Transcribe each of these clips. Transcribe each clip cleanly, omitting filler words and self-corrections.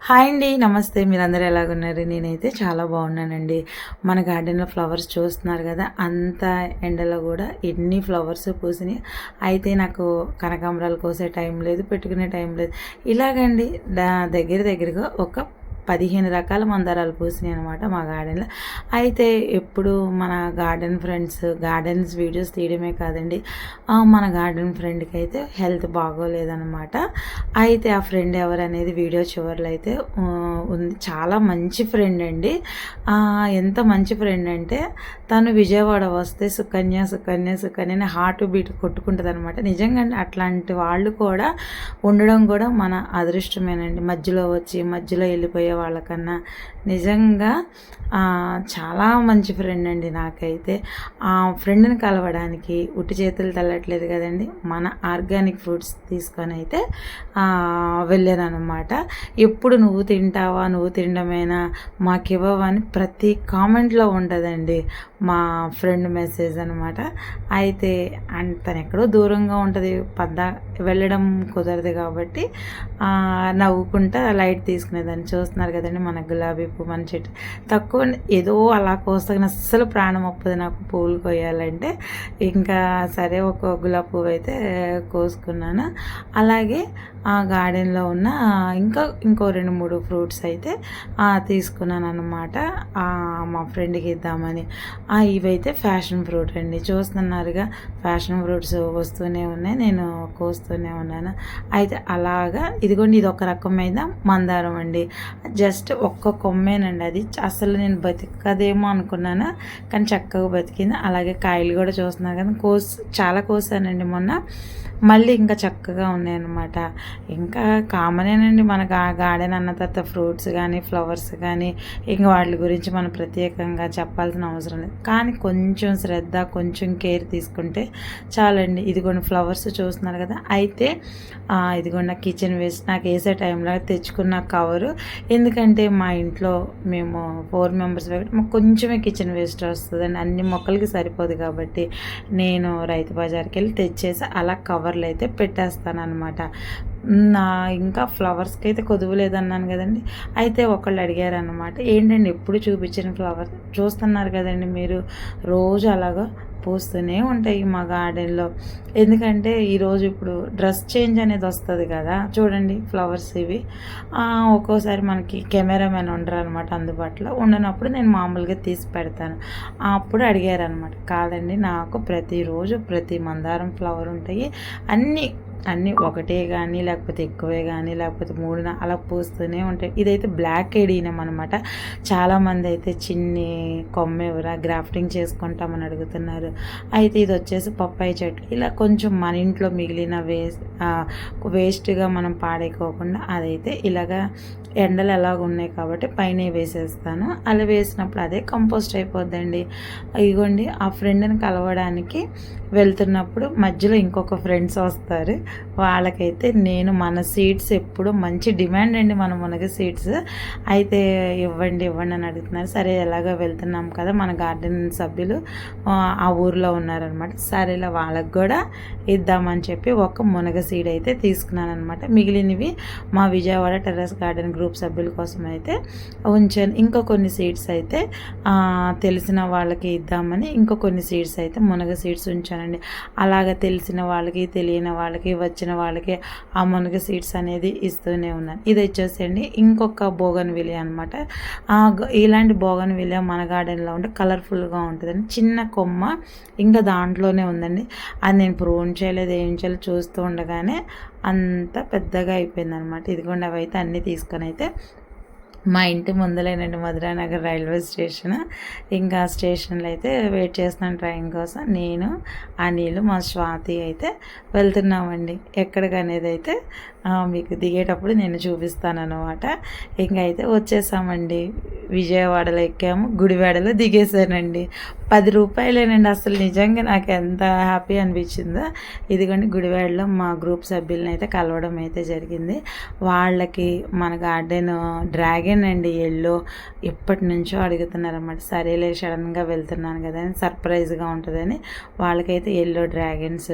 Hi అండి. నమస్తే. మీరందరూ ఎలాగున్నారు? నేనైతే చాలా బాగున్నానండి. మన గార్డెన్‌లో ఫ్లవర్స్ చూస్తున్నారు కదా! అంత ఎండలో కూడా ఎన్ని ఫ్లవర్స్ పూసినాయి. అయితే నాకు కనకాంబరాలు కోసే టైం లేదు, పెట్టుకునే టైం లేదు. ఇలాగండి దగ్గరగా ఒక 15 రకాల మందారాలు పూసినాయి అనమాట మా గార్డెన్లో. అయితే ఎప్పుడు మన గార్డెన్స్ వీడియోస్ తీయడమే కాదండి, మన గార్డెన్ ఫ్రెండ్కి అయితే హెల్త్ బాగోలేదనమాట. అయితే ఆ ఫ్రెండ్ ఎవరనేది వీడియో చివరిలో అయితే ఉంది. చాలా మంచి ఫ్రెండ్ అండి. ఎంత మంచి ఫ్రెండ్ అంటే తను విజయవాడ వస్తే సుకన్య సుకన్య సుకన్య అని హార్ట్ బీట్ కొట్టుకుంటుంది అనమాట. నిజంగా అట్లాంటి వాళ్ళు కూడా ఉండడం కూడా మన అదృష్టమేనండి. మధ్యలో వచ్చి మధ్యలో వెళ్ళిపోయే వాళ్ళకన్నా నిజంగా చాలా మంచి ఫ్రెండ్ అండి. నాకైతే ఆ ఫ్రెండ్ని కలవడానికి ఉట్టి చేతులు తల్లట్లేదు కదండి, మన ఆర్గానిక్ ఫ్రూట్స్ తీసుకొని అయితే వెళ్ళాను అనమాట. ఎప్పుడు నువ్వు తింటావా, నువ్వు తినడమేనా, మాకు ఇవ్వవా అని ప్రతి కామెంట్లో ఉంటుందండి మా ఫ్రెండ్ మెసేజ్ అనమాట. అయితే తను ఎక్కడో దూరంగా ఉంటుంది, వెళ్ళడం కుదరదు కాబట్టి నవ్వుకుంటా లైట్ తీసుకునేదాన్ని. చూస్తున్నారు కదండి మన గులాబీ పువ్వు, మన చెట్టు తక్కువ ఏదో అలా కోస్తాను, అస్సలు ప్రాణం ఒప్పదు నాకు పువ్వులు కొయ్యాలంటే. ఇంకా సరే ఒక గులాబీ పువ్వు అయితే కోసుకున్నాను. అలాగే ఆ గార్డెన్లో ఉన్న ఇంకో 2-3 ఫ్రూట్స్ అయితే తీసుకున్నాను అనమాట మా ఫ్రెండ్కి ఇద్దామని. ఇవైతే ఫ్యాషన్ ఫ్రూట్ అండి. చూస్తున్నారుగా ఫ్యాషన్ ఫ్రూట్స్ వస్తూనే ఉన్నాయి, నేను కోస్తూనే ఉన్నాను. అయితే అలాగా ఇదిగోండి, ఇది ఒక రకమైన మందారం అండి. జస్ట్ ఒక్క కొమ్మేనండి అది. అసలు నేను బతికదేమో అనుకున్నాను, కానీ చక్కగా బతికింది. అలాగే కాయలు కూడా చూస్తున్నాను కదా, చాలా కోసానండి మొన్న. మళ్ళీ ఇంకా చక్కగా ఉన్నాయన్నమాట. ఇంకా కామనేనండి మన గార్డెన్ అన్న తర్వాత ఫ్రూట్స్ కానీ ఫ్లవర్స్ కానీ ఇంకా వాటి గురించి మనం ప్రత్యేకంగా చెప్పాల్సిన అవసరం లేదు. కానీ కొంచెం శ్రద్ధ, కొంచెం కేర్ తీసుకుంటే చాలండి. ఇదిగోండి ఫ్లవర్స్ చూస్తున్నారు కదా. అయితే ఇదిగోండి నా కిచెన్ వేస్ట్ నాకు వేసే టైంలో తెచ్చుకున్న కవరు. ఎందుకంటే మా ఇంట్లో మేము 4 మెంబర్స్ కాబట్టి మాకు కొంచెమే కిచెన్ వేస్ట్ వస్తుందండి, అన్ని మొక్కలకి సరిపోదు కాబట్టి నేను రైతు బజార్కి వెళ్ళి తెచ్చేసి అలా కవర్లు అయితే పెట్టేస్తాను అనమాట. ఇంకా ఫ్లవర్స్కి అయితే కొదువు లేదన్నాను కదండి. అయితే ఒకళ్ళు అడిగారు అనమాట, ఏంటండి ఎప్పుడు చూపించిన ఫ్లవర్ చూస్తున్నారు కదండి మీరు, రోజు అలాగా పూస్తూనే ఉంటాయి మా గార్డెన్లో. ఎందుకంటే ఈరోజు ఇప్పుడు డ్రెస్ చేంజ్ అనేది వస్తుంది కదా, చూడండి ఫ్లవర్స్ ఇవి. ఒక్కోసారి మనకి కెమెరామెన్ ఉండరు అనమాట అందుబాటులో, ఉండనప్పుడు నేను మామూలుగా తీసి పెడతాను. అప్పుడు అడిగారు అనమాట, కాదండి నాకు ప్రతిరోజు ప్రతి మందారం ఫ్లవర్ ఉంటాయి, అన్నీ ఒకటే కానీ లేకపోతే ఎక్కువే కానీ లేకపోతే 3 అలా పూస్తూనే ఉంటాయి. ఇదైతే బ్లాక్ ఎడీనం అనమాట. చాలామంది అయితే చిన్ని కొమ్మెవరా గ్రాఫ్టింగ్ చేసుకుంటామని అడుగుతున్నారు. అయితే ఇది వచ్చేసి పప్పాయి చెట్టు. ఇలా కొంచెం మన ఇంట్లో మిగిలిన వేస్ట్గా మనం పాడైపోకుండా అదైతే ఇలాగా ఎండలు ఎలాగ ఉన్నాయి కాబట్టి పైన వేసేస్తాను. అలా వేసినప్పుడు అదే కంపోస్ట్ అయిపోద్దండి. ఇగోండి ఆ ఫ్రెండ్ని కలవడానికి వెళ్తున్నప్పుడు మధ్యలో ఇంకొక ఫ్రెండ్స్ వస్తారు. వాళ్ళకైతే నేను మన సీడ్స్ ఎప్పుడు మంచి డిమాండ్ అండి, మన మునగ సీడ్స్ అయితే ఇవ్వండి అని అడుగుతున్నారు. సరే ఎలాగో వెళ్తున్నాం కదా, మన గార్డెన్ సభ్యులు ఆ ఊర్లో ఉన్నారనమాట. సరే ఇలా వాళ్ళకు కూడా ఇద్దామని చెప్పి ఒక మునగ సీడ్ అయితే తీసుకున్నాను అనమాట. మిగిలినవి మా విజయవాడ టెర్రస్ గార్డెన్ గ్రూప్ సభ్యుల కోసం అయితే ఉంచాను. ఇంకో కొన్ని సీడ్స్ అయితే తెలిసిన వాళ్ళకి ఇద్దామని ఇంకో కొన్ని సీడ్స్ అయితే మునగ సీడ్స్ ఉంచానండి. అలాగ తెలిసిన వాళ్ళకి తెలియని వాళ్ళకి వచ్చిన వాళ్ళకి ఆ మునగ సీడ్స్ అనేది ఇస్తూనే ఉన్నాను. ఇది వచ్చేసండి ఇంకొక బోగన్ విలియా అనమాట. ఇలాంటి బోగన్ విలియా మన గార్డెన్లో ఉంటే కలర్ఫుల్గా ఉంటుందండి. చిన్న కొమ్మ ఇంకా దాంట్లోనే ఉందండి. అది నేను ప్రూన్ చేయలేదు, ఏం చేయలేదు, చూస్తూ ఉండగానే అంత పెద్దగా అయిపోయింది అనమాట. ఇదిగోండి అవైతే అన్నీ తీసుకొని అయితే మా ఇంటి ముందులేనండి మధురానగర్ రైల్వే స్టేషన్. ఇంకా స్టేషన్లో అయితే వెయిట్ చేస్తున్నాను ట్రైన్ కోసం. నేను అనిల్ మా స్వాతి అయితే వెళ్తున్నామండి. ఎక్కడికి అనేది అయితే మీకు దిగేటప్పుడు నేను చూపిస్తాను అనమాట. ఇంకా అయితే వచ్చేసామండి. విజయవాడలో ఎక్కాము, గుడివాడలో దిగేసానండి. రూ. 10 అసలు నిజంగా నాకు ఎంత హ్యాపీ అనిపించిందో. ఇదిగోండి గుడివాడలో మా గ్రూప్ సభ్యులను అయితే కలవడం అయితే జరిగింది. వాళ్ళకి మన గార్డెన్ డ్రాగన్ అండి ఎల్లో ఎప్పటి నుంచో అడుగుతున్నారన్నమాట. సరేలే సడన్గా వెళ్తున్నాను కదా అని సర్ప్రైజ్గా ఉంటుందని వాళ్ళకైతే ఎల్లో డ్రాగన్స్,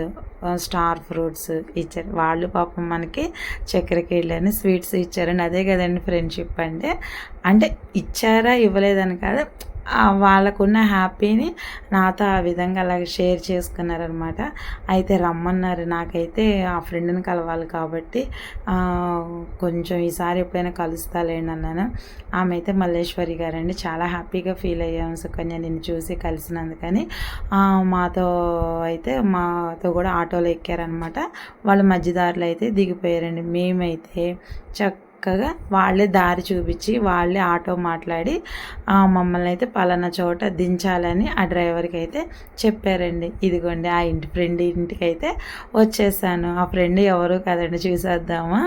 స్టార్ ఫ్రూట్స్ ఇచ్చారు. వాళ్ళు పాపం మనకి చక్కెరకేళ్ళు అని స్వీట్స్ ఇచ్చారండి. అదే కదండి ఫ్రెండ్షిప్ అంటే. అంటే ఇచ్చారా ఇవ్వలేదని కాదు, వాళ్ళకున్న హ్యాపీని నాతో ఆ విధంగా అలాగే షేర్ చేసుకున్నారనమాట. అయితే రమ్మన్నారు. నాకైతే ఆ ఫ్రెండ్ని కలవాలి కాబట్టి కొంచెం ఈసారి ఎప్పుడైనా కలుస్తాలేండి అన్నాను. ఆమె అయితే మల్లేశ్వరి గారండి. చాలా హ్యాపీగా ఫీల్ అయ్యాము సుకన్య నిన్ను చూసి కలిసినందుకని. మాతో కూడా ఆటోలో ఎక్కారనమాట. వాళ్ళు మధ్యదారులు అయితే దిగిపోయారండి. మేమైతే చక్కగా వాళ్ళే దారి చూపించి వాళ్ళే ఆటో మాట్లాడి మమ్మల్ని అయితే పలానా చోట దించాలని ఆ డ్రైవర్కి అయితే చెప్పారండి. ఇదిగోండి ఆ ఫ్రెండ్ ఇంటికి అయితే వచ్చేసాను. ఆ ఫ్రెండ్ ఎవరు కదండి, చూసేద్దామా.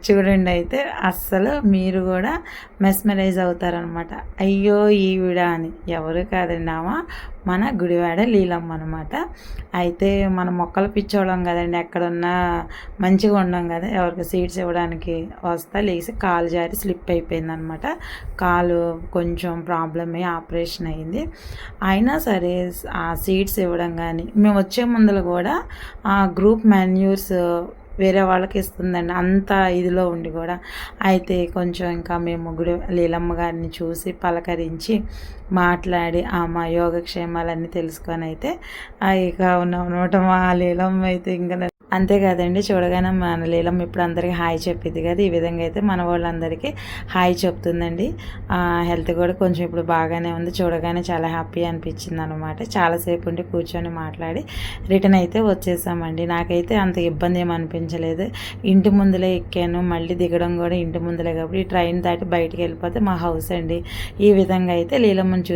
చూడండి అయితే అస్సలు మీరు కూడా మెస్మరైజ్ అవుతారనమాట. అయ్యో ఈవిడ అని. ఎవరు కాదండి ఆమె మన గుడివాడ లీలమ్మ అనమాట. అయితే మన మొక్కలు పిచ్చోళ్ళం కదండి, ఎక్కడున్నా మంచిగా ఉండం కదా, ఎవరికి సీడ్స్ ఇవ్వడానికి వస్తా లేచి కాలు జారి స్లిప్ అయిపోయిందనమాట. కాలు కొంచెం ప్రాబ్లమ్ అయ్యి ఆపరేషన్ అయింది. అయినా సరే ఆ సీడ్స్ ఇవ్వడం కానీ, మేము వచ్చే ముందర కూడా గ్రూప్ మాన్యూర్స్ వేరే వాళ్ళకి ఇస్తుందండి, అంత ఇదిలో ఉండి కూడా. అయితే కొంచెం ఇంకా మేము లీలమ్మ గారిని చూసి పలకరించి మాట్లాడి మా యోగక్షేమాలన్నీ తెలుసుకొని అయితే ఇక ఉన్నమాట. మా లీలమ్మ అయితే ఇంకా అంతేకాదండి, చూడగానే మన లీలమ్మ ఇప్పుడు అందరికీ హాయ్ చెప్పిద్ది కదా, ఈ విధంగా అయితే మన వాళ్ళందరికీ హాయ్ చెప్తుందండి. హెల్త్ కూడా కొంచెం ఇప్పుడు బాగానే ఉంది. చూడగానే చాలా హ్యాపీ అనిపించింది అనమాట. చాలాసేపు ఉండి కూర్చొని మాట్లాడి రిటర్న్ అయితే వచ్చేసామండి. నాకైతే అంత ఇబ్బంది ఏమి అనిపించలేదు. ఇంటి ముందులే ఎక్కాను, మళ్ళీ దిగడం కూడా ఇంటి ముందులే కాబట్టి ట్రైన్ దాటి బయటికి వెళ్ళిపోతే మా హౌస్ అండి. ఈ విధంగా అయితే లీలమ్మని చూసి